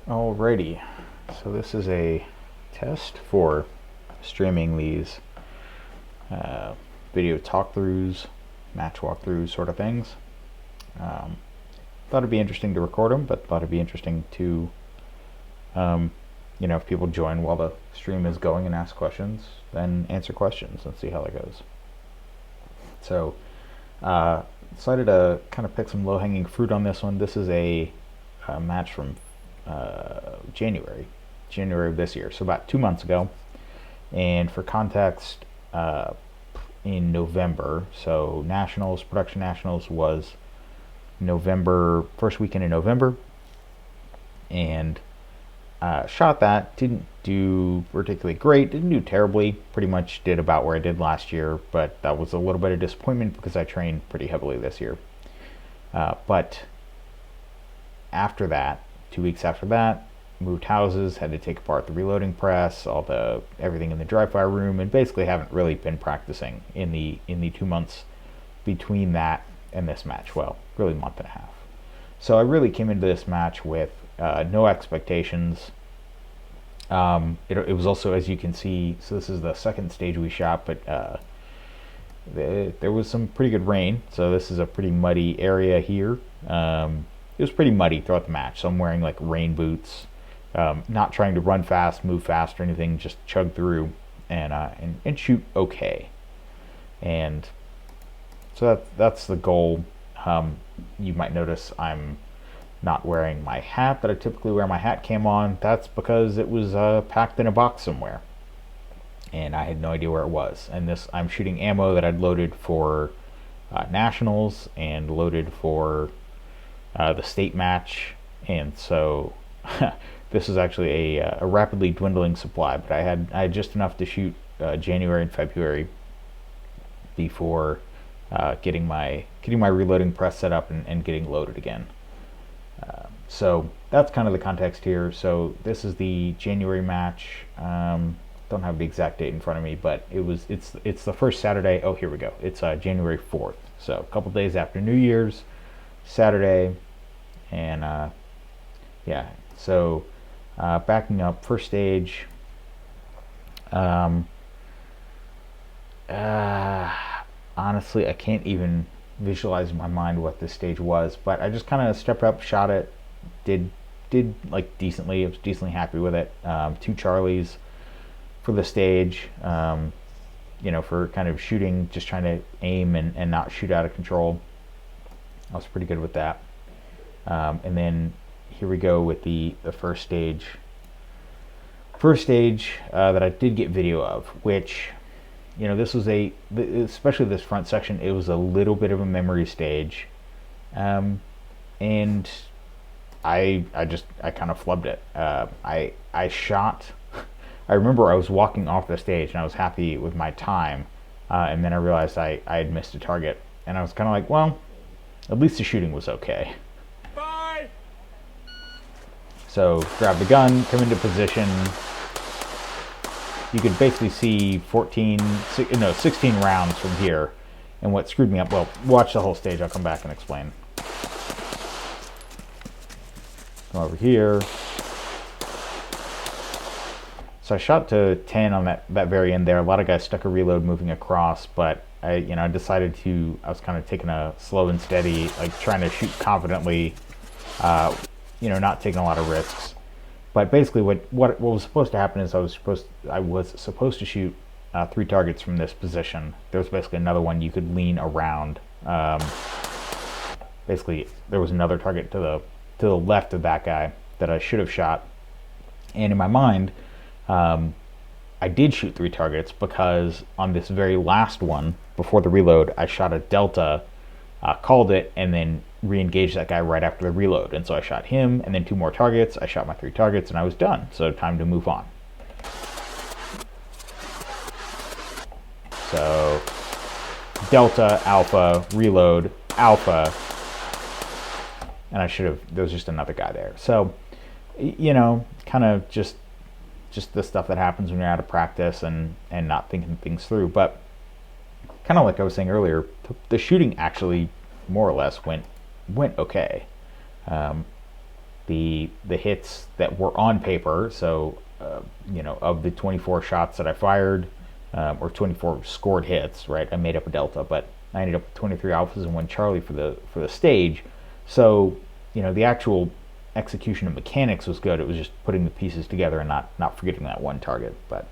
Alrighty, so this is a test for streaming these video talkthroughs, match walkthroughs sort of things. Thought it'd be interesting to record them, but thought it'd be interesting to, if people join while the stream is going and ask questions, then answer questions and see how that goes. So, decided to kind of pick some low-hanging fruit on this one. This is a match from January of this year, so about 2 months ago. And for context, in November, so production nationals was November, first weekend in November, and shot that. Didn't do particularly great, didn't do terribly, pretty much did about where I did last year, but that was a little bit of disappointment because I trained pretty heavily this year. But after that, 2 weeks after that, moved houses, had to take apart the reloading press, everything in the dry fire room, and basically haven't really been practicing in the 2 months between that and this match. Well, really a month and a half. So I really came into this match with no expectations. It was also, as you can see, so this is the second stage we shot, but there was some pretty good rain, so this is a pretty muddy area here. It was pretty muddy throughout the match, so I'm wearing like rain boots, not trying to run fast, move fast or anything, just chug through and shoot okay. And so that's the goal. You might notice I'm not wearing my hat that I typically wear my hat cam on. That's because it was packed in a box somewhere, and I had no idea where it was. And I'm shooting ammo that I'd loaded for nationals and loaded for the state match, and so this is actually a rapidly dwindling supply, but I had just enough to shoot January and February before getting my reloading press set up and getting loaded again. So that's kind of the context here. So this is the January match. Don't have the exact date in front of me, but it's the first Saturday. Oh, here we go. It's January 4th. So a couple days after New Year's, Saturday, and yeah. So backing up, first stage. Honestly, I can't even visualize in my mind what this stage was, but I just kind of stepped up, shot it, did like decently. I was decently happy with it. 2 Charlies for the stage, for kind of shooting, just trying to aim and not shoot out of control. I was pretty good with that. And then here we go with the first stage. First stage that I did get video of, which, this was especially this front section, it was a little bit of a memory stage. And I kind of flubbed it. I shot, I remember I was walking off the stage and I was happy with my time. And then I realized I had missed a target. And I was kind of like, well, at least the shooting was okay. Bye. So grab the gun, come into position. You could basically see 16 rounds from here. And what screwed me up, well, watch the whole stage, I'll come back and explain. Come over here. So I shot to 10 on that very end there. A lot of guys stuck a reload moving across, but I decided I was kind of taking a slow and steady, like trying to shoot confidently, not taking a lot of risks. But basically what was supposed to happen is I was supposed to shoot 3 targets from this position. There was basically another one you could lean around. Basically there was another target to the left of that guy that I should have shot. And in my mind, I did shoot 3 targets because on this very last one, before the reload, I shot a delta, called it, and then re-engaged that guy right after the reload. And so I shot him, and then 2 more targets. I shot my 3 targets, and I was done. So time to move on. So delta, alpha, reload, alpha, and there was just another guy there. So, kind of just the stuff that happens when you're out of practice and not thinking things through. But kind of like I was saying earlier, the shooting actually more or less went okay. the hits that were on paper. So you know, of the 24 shots that I fired, or 24 scored hits, right? I made up a delta, but I ended up with 23 alphas and 1 Charlie for the stage. So you know, the actual execution of mechanics was good. It was just putting the pieces together and not forgetting that one target. But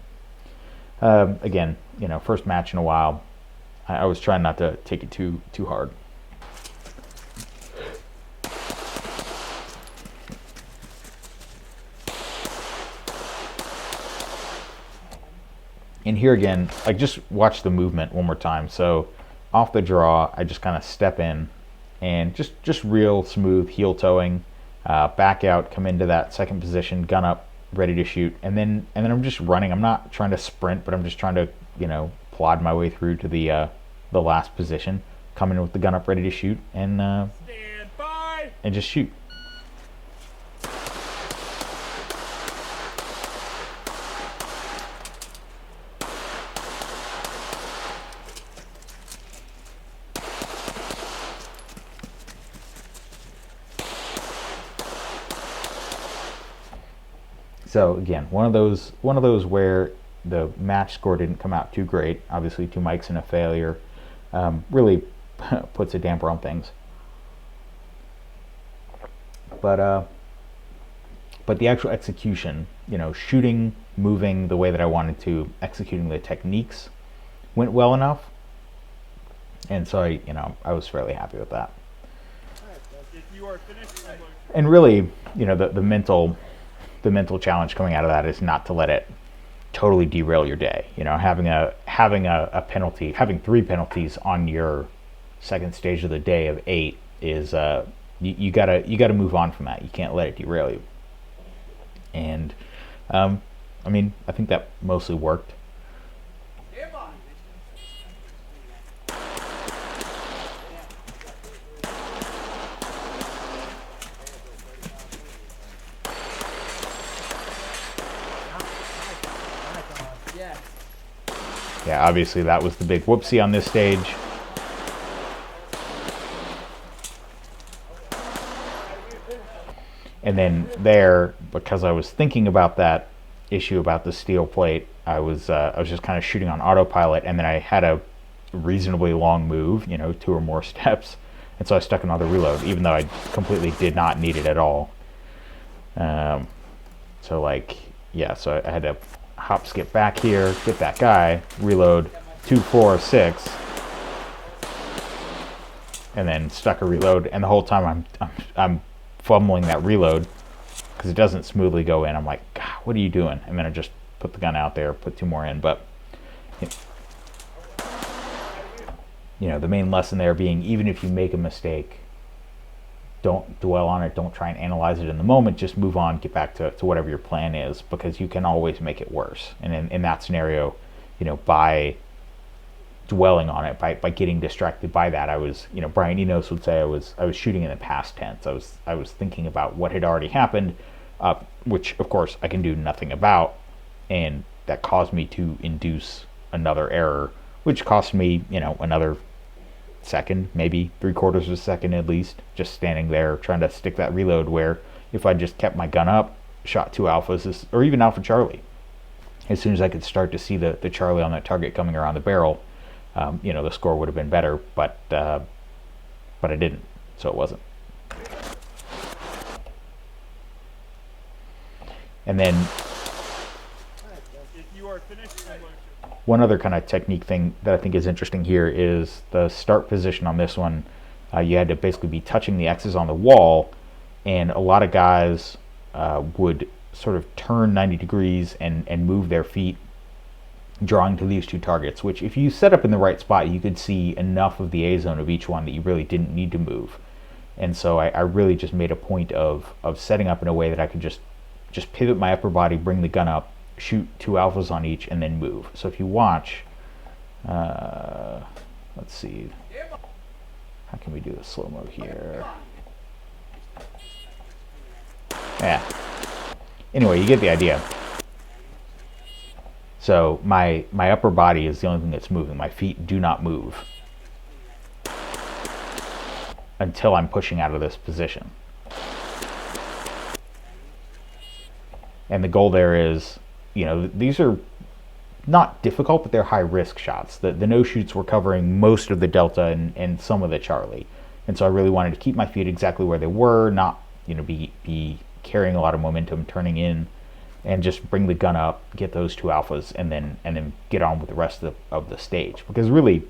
again, you know, first match in a while. I was trying not to take it too hard. And here again, like, just watch the movement one more time. So off the draw, I just kind of step in and just real smooth heel towing, back out, come into that second position, gun up, ready to shoot, and then I'm just running. I'm not trying to sprint, but I'm just trying to, you know, plod my way through to the last position, come in with the gun up, ready to shoot, and stand by, and just shoot. So again, one of those where the match score didn't come out too great. Obviously, 2 mics and a failure really puts a damper on things. But the actual execution, you know, shooting, moving the way that I wanted to, executing the techniques went well enough, and so I was fairly happy with that. And really, you know, the mental challenge coming out of that is not to let it totally derail your day. You know, having a penalty, having 3 penalties on your second stage of the day of 8 is you gotta move on from that. You can't let it derail you. And I mean, I think that mostly worked. Yeah, obviously that was the big whoopsie on this stage. And then there, because I was thinking about that issue about the steel plate, I was just kind of shooting on autopilot, and then I had a reasonably long move, you know, 2 or more steps, and so I stuck another reload, even though I completely did not need it at all. So like, yeah, so I had to hop, skip back here, get that guy, reload, 2, 4, 6, and then stuck a reload. And the whole time I'm fumbling that reload because it doesn't smoothly go in. I'm like, God, what are you doing? And then I just put the gun out there, put 2 more in. But you know, the main lesson there being, even if you make a mistake, don't dwell on it. Don't try and analyze it in the moment. Just move on, get back to whatever your plan is, because you can always make it worse. And in that scenario, you know, by dwelling on it, by getting distracted by that, I was, you know, Brian Enos would say I was shooting in the past tense. I was thinking about what had already happened, which of course I can do nothing about, and that caused me to induce another error, which cost me, you know, another second, maybe 3/4 of a second at least, just standing there trying to stick that reload, where if I just kept my gun up, shot 2 alphas, or even Alpha Charlie, as soon as I could start to see the Charlie on that target coming around the barrel, you know, the score would have been better, but I didn't, so it wasn't. And then one other kind of technique thing that I think is interesting here is the start position on this one. You had to basically be touching the X's on the wall, and a lot of guys would sort of turn 90 degrees and move their feet, drawing to these 2 targets, which if you set up in the right spot, you could see enough of the A zone of each one that you really didn't need to move. And so I really just made a point of setting up in a way that I could just pivot my upper body, bring the gun up, shoot 2 alphas on each, and then move. So if you watch, let's see, how can we do the slow-mo here? Yeah. Anyway, you get the idea. So my upper body is the only thing that's moving. My feet do not move until I'm pushing out of this position. And the goal there is, these are not difficult, but they're high risk shots. The no shoots were covering most of the delta and some of the Charlie. And so I really wanted to keep my feet exactly where they were, not, be carrying a lot of momentum, turning in, and just bring the gun up, get those 2 alphas, and then get on with the rest of the stage. Because really,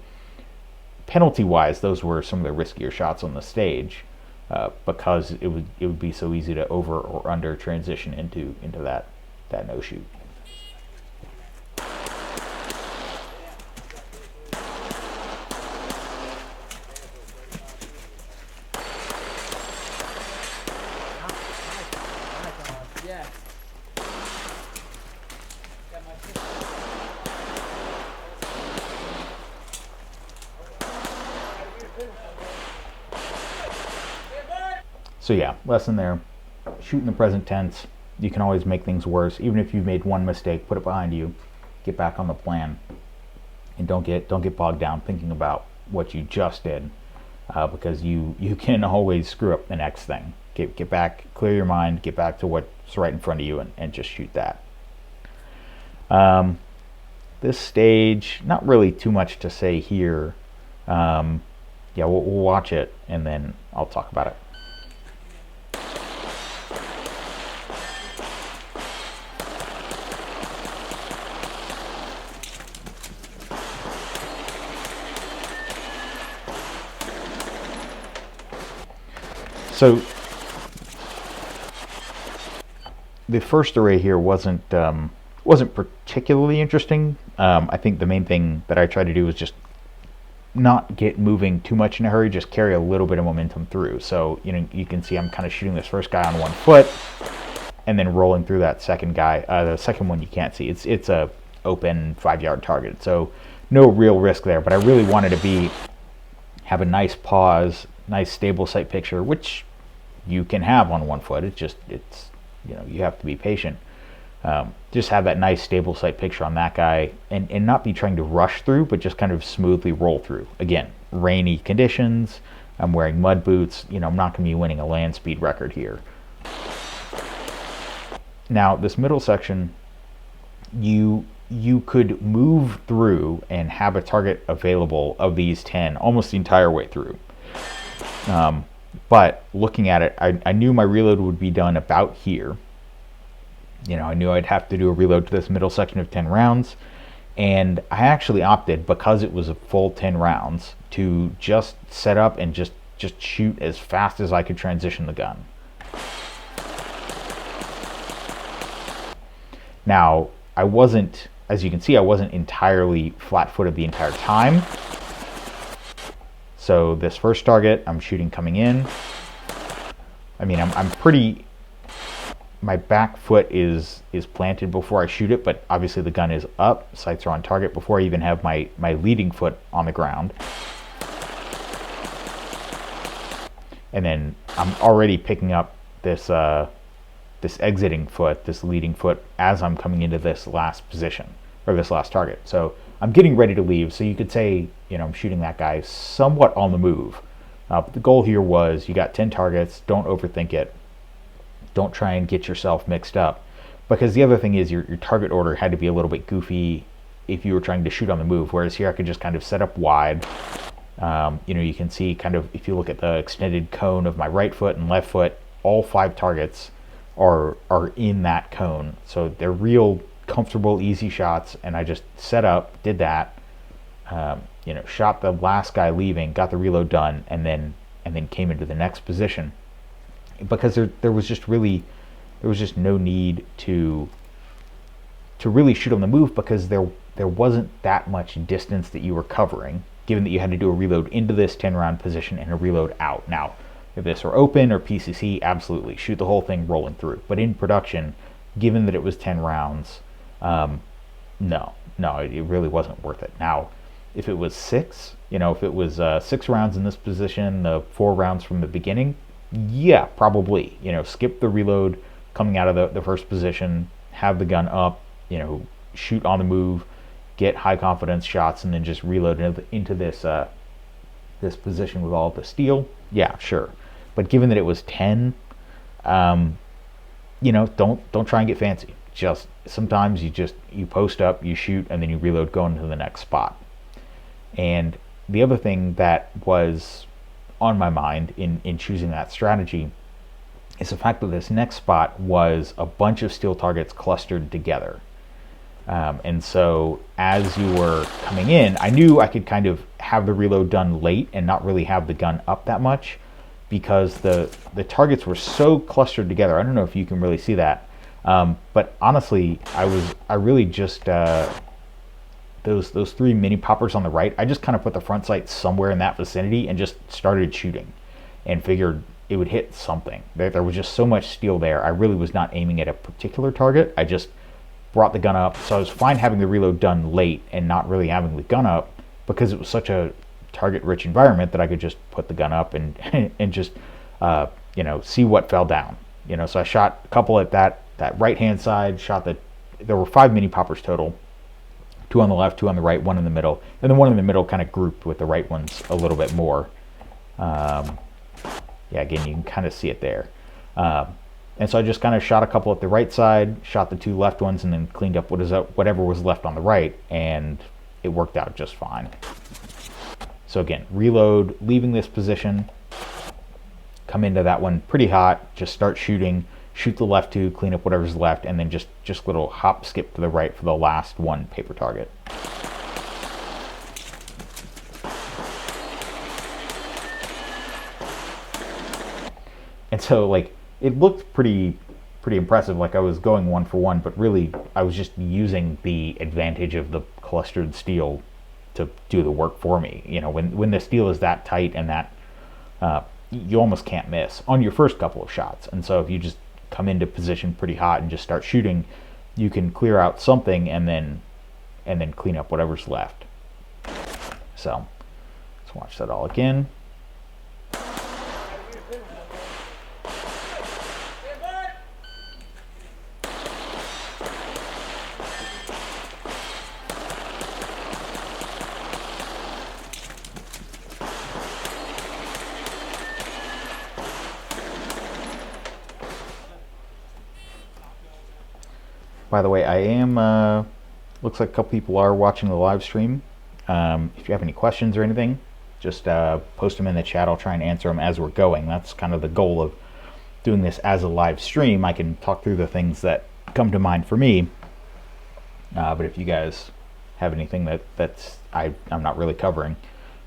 penalty-wise, those were some of the riskier shots on the stage, because it would be so easy to over or under transition into that no shoot. So yeah, lesson there. Shoot in the present tense. You can always make things worse. Even if you've made one mistake, put it behind you. Get back on the plan, and don't get bogged down thinking about what you just did, because you can always screw up the next thing. Get back, clear your mind, get back to what's right in front of you, and just shoot that. This stage, not really too much to say here. Yeah, we'll watch it, and then I'll talk about it. So the first array here wasn't particularly interesting. I think the main thing that I tried to do was just not get moving too much in a hurry, just carry a little bit of momentum through. So you can see I'm kind of shooting this first guy on 1 foot, and then rolling through that second guy. The second one you can't see. It's a open 5-yard target, so no real risk there. But I really wanted to have a nice pause, nice stable sight picture, which you can have on 1 foot. It's you have to be patient. Just have that nice stable sight picture on that guy, and not be trying to rush through, but just kind of smoothly roll through. Again, rainy conditions. I'm wearing mud boots. I'm not going to be winning a land speed record here. Now, this middle section, you could move through and have a target available of these 10 almost the entire way through. But looking at it, I knew my reload would be done about here. I knew I'd have to do a reload to this middle section of 10 rounds. And I actually opted, because it was a full 10 rounds, to just set up and just shoot as fast as I could transition the gun. Now, I wasn't, as you can see, I wasn't entirely flat-footed the entire time. So this first target, I'm shooting coming in. I mean, I'm pretty, my back foot is planted before I shoot it, but obviously the gun is up, sights are on target before I even have my leading foot on the ground. And then I'm already picking up this exiting foot, this leading foot, as I'm coming into this last position, or this last target. So I'm getting ready to leave, so you could say, I'm shooting that guy somewhat on the move. But the goal here was, you got 10 targets, don't overthink it. Don't try and get yourself mixed up. Because the other thing is, your target order had to be a little bit goofy if you were trying to shoot on the move, whereas here I could just kind of set up wide. You can see kind of, if you look at the extended cone of my right foot and left foot, all 5 targets are in that cone. So they're real comfortable, easy shots, and I just set up, did that, shot the last guy leaving, got the reload done, and then came into the next position, because there was just no need to really shoot on the move, because there wasn't that much distance that you were covering, given that you had to do a reload into this 10-round position and a reload out. Now, if this were open or PCC, absolutely shoot the whole thing rolling through. But in production, given that it was 10 rounds, no, it really wasn't worth it. Now, if it was 6, if it was 6 rounds in this position, the 4 rounds from the beginning, yeah, probably. Skip the reload coming out of the first position, have the gun up, shoot on the move, get high confidence shots, and then just reload into this position with all of the steel. Yeah, sure. But given that it was 10, don't try and get fancy. Just sometimes you post up, you shoot, and then you reload, go into the next spot. And the other thing that was on my mind in choosing that strategy is the fact that this next spot was a bunch of steel targets clustered together. And so as you were coming in, I knew I could kind of have the reload done late and not really have the gun up that much, because the targets were so clustered together. I don't know if you can really see that, but honestly, I really just those three mini poppers on the right, I just kind of put the front sight somewhere in that vicinity and just started shooting, and figured it would hit something. There was just so much steel there. I really was not aiming at a particular target. I just brought the gun up, so I was fine having the reload done late and not really having the gun up, because it was such a target-rich environment that I could just put the gun up and and just see what fell down. So I shot a couple at that right-hand side. There were 5 mini poppers total. 2 on the left, 2 on the right, 1 in the middle, and then 1 in the middle kind of grouped with the right ones a little bit more. Yeah, again, you can kind of see it there. And so I just kind of shot a couple at the right side, shot the 2 left ones, and then cleaned up whatever was left on the right, and it worked out just fine. So again, reload, leaving this position, come into that one pretty hot, just start shooting, shoot the left 2, clean up whatever's left, and then just little hop skip to the right for the last 1 paper target. And so it looked pretty impressive, like I was going 1 for 1, but really I was just using the advantage of the clustered steel to do the work for me. When the steel is that tight and that you almost can't miss on your first couple of shots. And so if you just come into position pretty hot and just start shooting, you can clear out something and then clean up whatever's left. So let's watch that all again. By the way, I am, looks like a couple people are watching the live stream. If you have any questions or anything, just post them in the chat. I'll try and answer them as we're going. That's kind of the goal of doing this as a live stream. I can talk through the things that come to mind for me. But if you guys have anything that's I'm not really covering,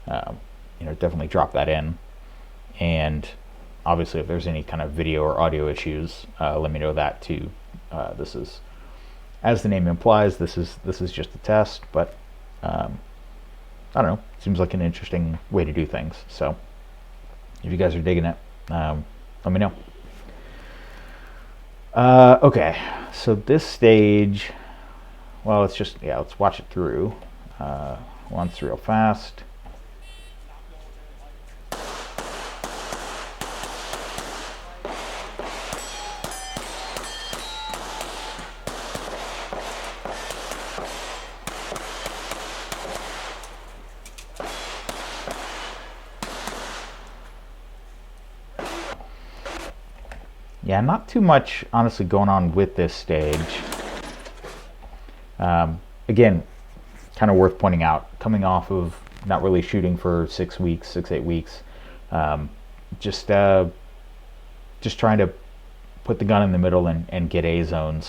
definitely drop that in. And obviously, if there's any kind of video or audio issues, let me know that too. This is, as the name implies, this is just a test, but I don't know, seems like an interesting way to do things. So if you guys are digging it, let me know. Okay, so this stage, well, let's watch it through once real fast. Yeah, not too much, honestly, going on with this stage. Again, kind of worth pointing out, coming off of not really shooting for 6 weeks, 8 weeks, just trying to put the gun in the middle and get A-zone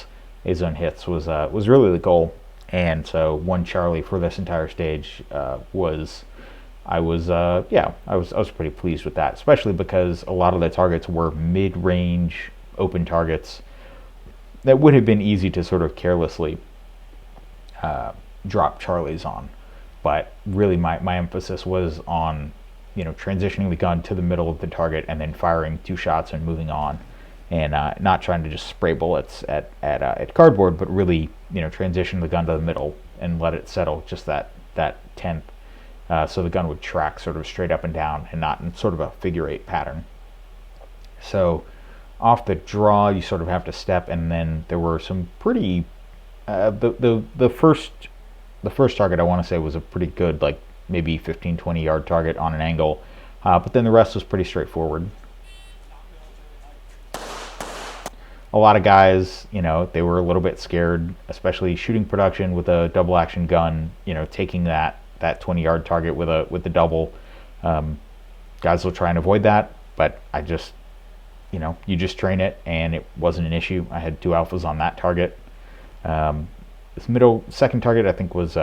hits was really the goal. And so 1 Charlie for this entire stage I was pretty pleased with that, especially because a lot of the targets were mid-range open targets that would have been easy to sort of carelessly drop Charlies on. But really my emphasis was on transitioning the gun to the middle of the target and then firing 2 shots and moving on, and not trying to just spray bullets at cardboard, but really transition the gun to the middle and let it settle just that 10th. So the gun would track sort of straight up and down and not in sort of a figure 8 pattern. So off the draw, you sort of have to step, and then there were some pretty the first target I want to say was a pretty good, like maybe 15-20 yard target on an angle, but then the rest was pretty straightforward. a lot of guys, they were a little bit scared, especially shooting production with a double action gun, taking that 20-yard target with the double. Guys will try and avoid that, but I just, you just train it, and it wasn't an issue. I had 2 alphas on that target. This second target, I think, was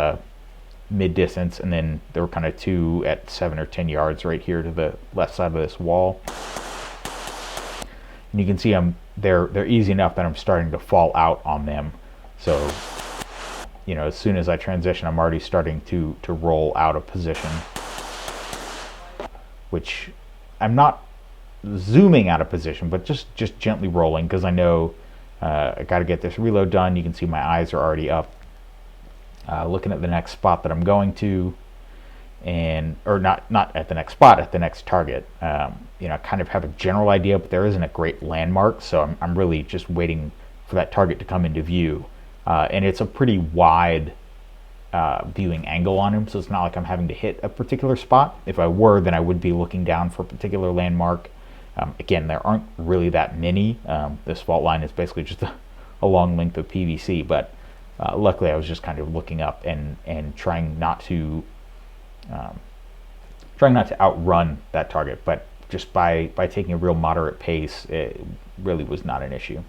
mid distance, and then there were kind of 2 at 7 or 10 yards right here to the left side of this wall. And you can see they're easy enough that I'm starting to fall out on them. So, as soon as I transition, I'm already starting to roll out of position, which I'm not zooming out of position, but just gently rolling, because I know I got to get this reload done. You can see my eyes are already up, looking at the next spot that I'm going to, or not at the next spot, at the next target. I kind of have a general idea, but there isn't a great landmark, so I'm really just waiting for that target to come into view. And it's a pretty wide viewing angle on him, so it's not like I'm having to hit a particular spot. If I were, then I would be looking down for a particular landmark. Again, there aren't really that many. This fault line is basically just a long length of PVC, but luckily I was just kind of looking up and trying not to outrun that target, but just by taking a real moderate pace, it really was not an issue.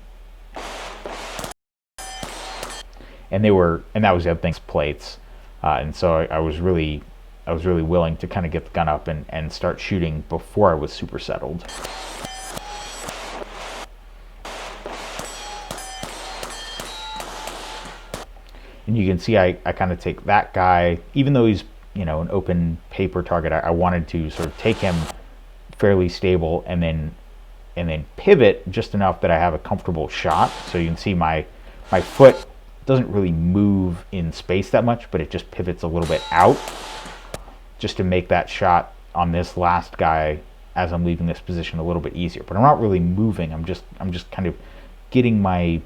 And that was the other thing, plates, and so I was really willing to kind of get the gun up and start shooting before I was super settled. And you can see I kind of take that guy, even though he's an open paper target, I wanted to sort of take him fairly stable and then pivot just enough that I have a comfortable shot. So you can see my foot doesn't really move in space that much, but it just pivots a little bit out, just to make that shot on this last guy as I'm leaving this position a little bit easier. But I'm not really moving. I'm just kind of getting my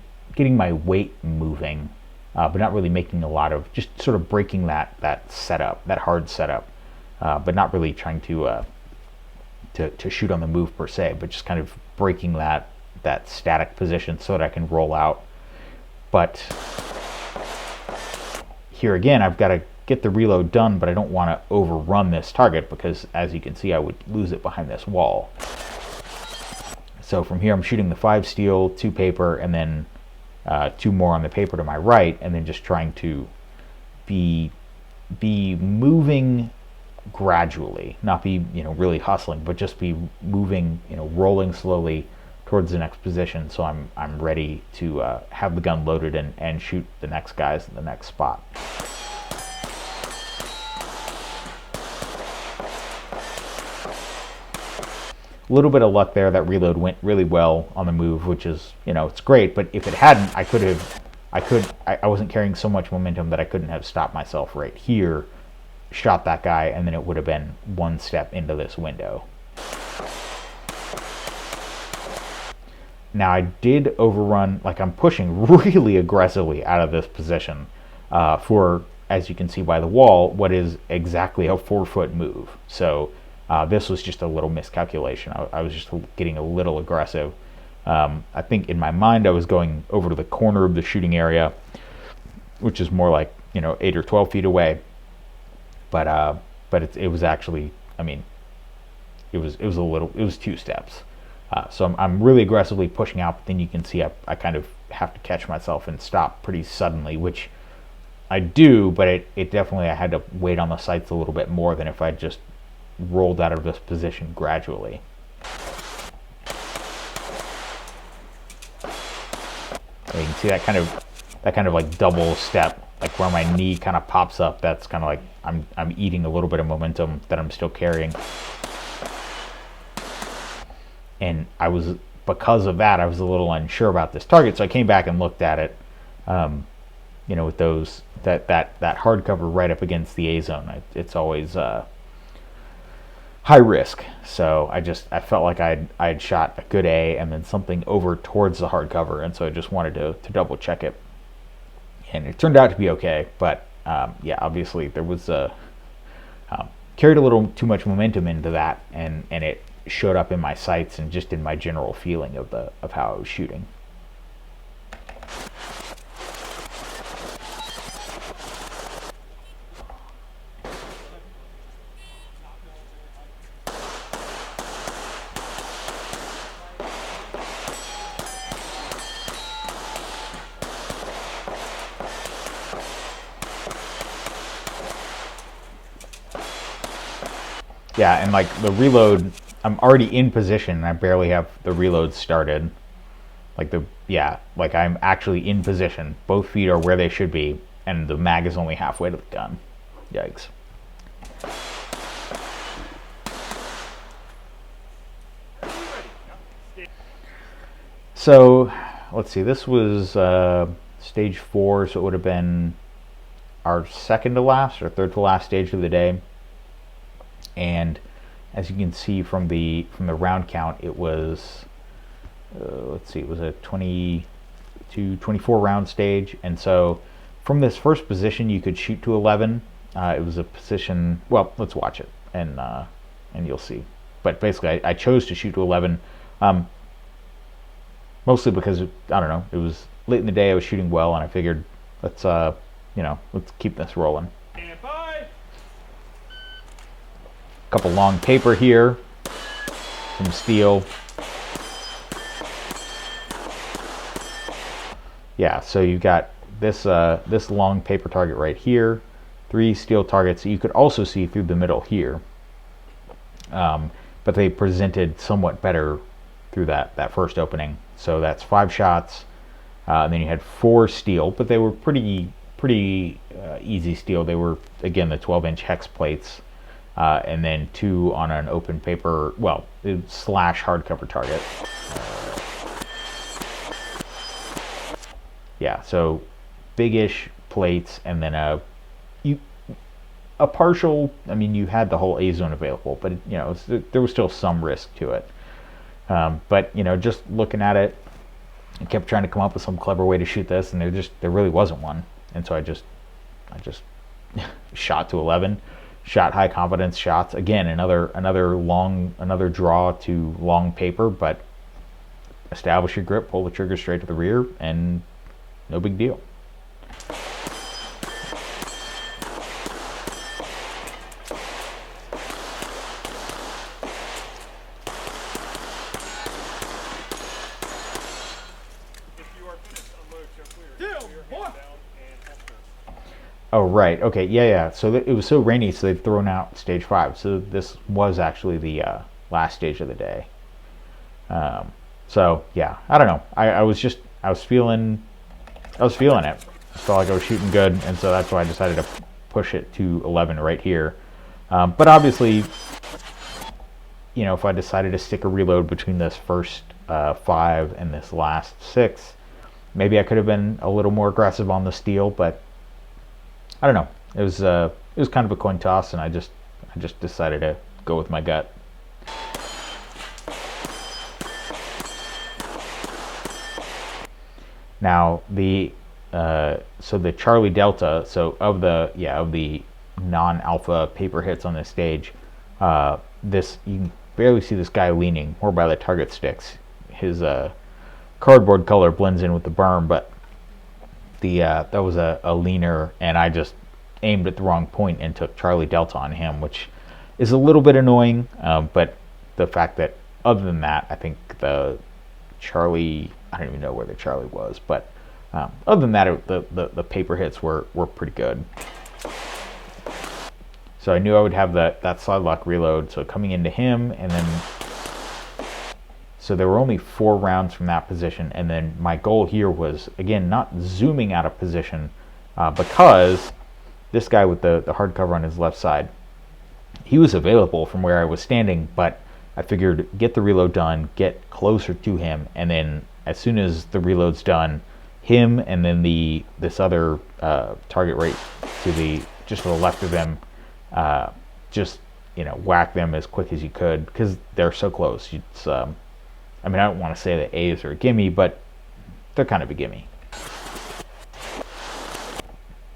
weight moving, but not really making a lot of, just sort of breaking that setup, that hard setup, but not really trying to shoot on the move per se, but just kind of breaking that static position so that I can roll out. But here again, I've got to get the reload done, but I don't want to overrun this target, because as you can see, I would lose it behind this wall. So from here, I'm shooting the 5 steel, 2 paper, and then 2 more on the paper to my right, and then just trying to be moving gradually, not be really hustling, but just be moving, rolling slowly towards the next position, so I'm ready to have the gun loaded and shoot the next guys in the next spot. A little bit of luck there. That reload went really well on the move, which is, it's great, but if it hadn't, I wasn't carrying so much momentum that I couldn't have stopped myself right here, shot that guy, and then it would have been 1 step into this window. Now I did overrun, like I'm pushing really aggressively out of this position for, as you can see by the wall, what is exactly a 4-foot move. So this was just a little miscalculation. I was just getting a little aggressive. I think in my mind I was going over to the corner of the shooting area, which is more like 8 or 12 feet away. But it was actually, it was 2 steps. So I'm really aggressively pushing out, but then you can see I kind of have to catch myself and stop pretty suddenly, which I do, but it definitely, I had to wait on the sights a little bit more than if I just rolled out of this position gradually. And you can see that kind of like double step, like where my knee kind of pops up. That's kind of like I'm eating a little bit of momentum that I'm still carrying. And because of that, I was a little unsure about this target, so I came back and looked at it, with those that hardcover right up against the A zone. It's always high risk, so I felt like I had shot a good A and then something over towards the hardcover, and so I just wanted to double check it, and it turned out to be okay. But yeah, obviously there was carried a little too much momentum into that, and it showed up in my sights and just in my general feeling of how I was shooting. Yeah, and like the reload, I'm already in position and I barely have the reload started. Like yeah, like I'm actually in position. Both feet are where they should be, and the mag is only halfway to the gun. Yikes. So, let's see, this was stage 4, so it would have been our second to last or third to last stage of the day. And as you can see from the round count, it was let's see, it was a 24 round stage. And so from this first position you could shoot to 11. It was a position, well, let's watch it and you'll see. But basically I chose to shoot to 11, mostly because I don't know, it was late in the day, I was shooting well, and I figured let's let's keep this rolling. Couple long paper here, some steel. Yeah, so you've got this this long paper target right here, 3 steel targets. You could also see through the middle here, but they presented somewhat better through that first opening. So that's 5 shots, and then you had 4 steel, but they were pretty easy steel. They were, again, the 12-inch hex plates. And then 2 on an open paper, well, slash hardcover target. Yeah, so big-ish plates, and then a partial. I mean, you had the whole A zone available, but there was still some risk to it. But just looking at it, I kept trying to come up with some clever way to shoot this, and there really wasn't one. And so I just shot to 11. Shot high confidence shots. Again, another draw to long paper, but establish your grip, pull the trigger straight to the rear, and no big deal. Oh, right. Okay. Yeah. So it was so rainy, so they'd thrown out stage 5. So this was actually the last stage of the day. So yeah, I don't know. I was feeling it. I felt like I was shooting good, and so that's why I decided to push it to 11 right here. But obviously, if I decided to stick a reload between this first 5 and this last 6, maybe I could have been a little more aggressive on the steel, but I don't know. It was kind of a coin toss, and I just decided to go with my gut. Now so the Charlie Delta. So of the non-alpha paper hits on this stage, this, you can barely see this guy leaning, more by the target sticks. His cardboard color blends in with the berm, but that was a leaner, and I just aimed at the wrong point and took Charlie Delta on him, which is a little bit annoying. But the fact that, other than that, I think the Charlie, I don't even know where the Charlie was, but other than that, the paper hits were pretty good. So I knew I would have that slide lock reload. So coming into him, and then so there were only 4 rounds from that position, and then my goal here was, again, not zooming out of position, because this guy with the hardcover on his left side, he was available from where I was standing, but I figured get the reload done, get closer to him, and then as soon as the reload's done, him and then this other target right just to the left of them, just whack them as quick as you could, because they're so close. It's I mean, I don't want to say that A's are a gimme, but they're kind of a gimme.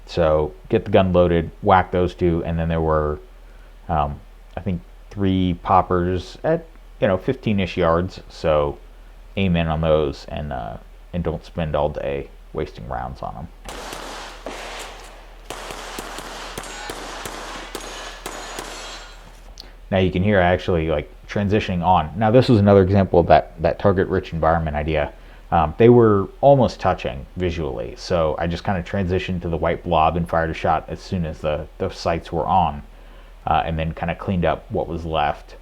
So get the gun loaded, whack those 2, and then there were, I think, 3 poppers at 15-ish yards. So aim in on those, and don't spend all day wasting rounds on them. Now you can hear I actually transitioning on. Now this was another example of that target-rich environment idea. They were almost touching visually, so I just kind of transitioned to the white blob and fired a shot as soon as the sights were on. and then kind of cleaned up what was left.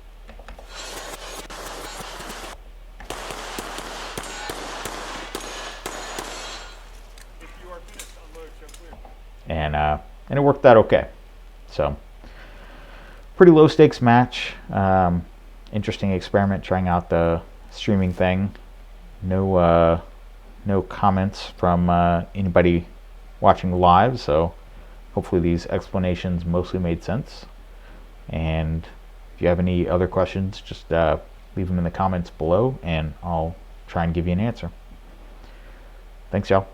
And it worked out okay. So pretty low stakes match. Interesting experiment trying out the streaming thing. No comments from anybody watching live, so hopefully these explanations mostly made sense. And if you have any other questions, just leave them in the comments below and I'll try and give you an answer. Thanks, y'all.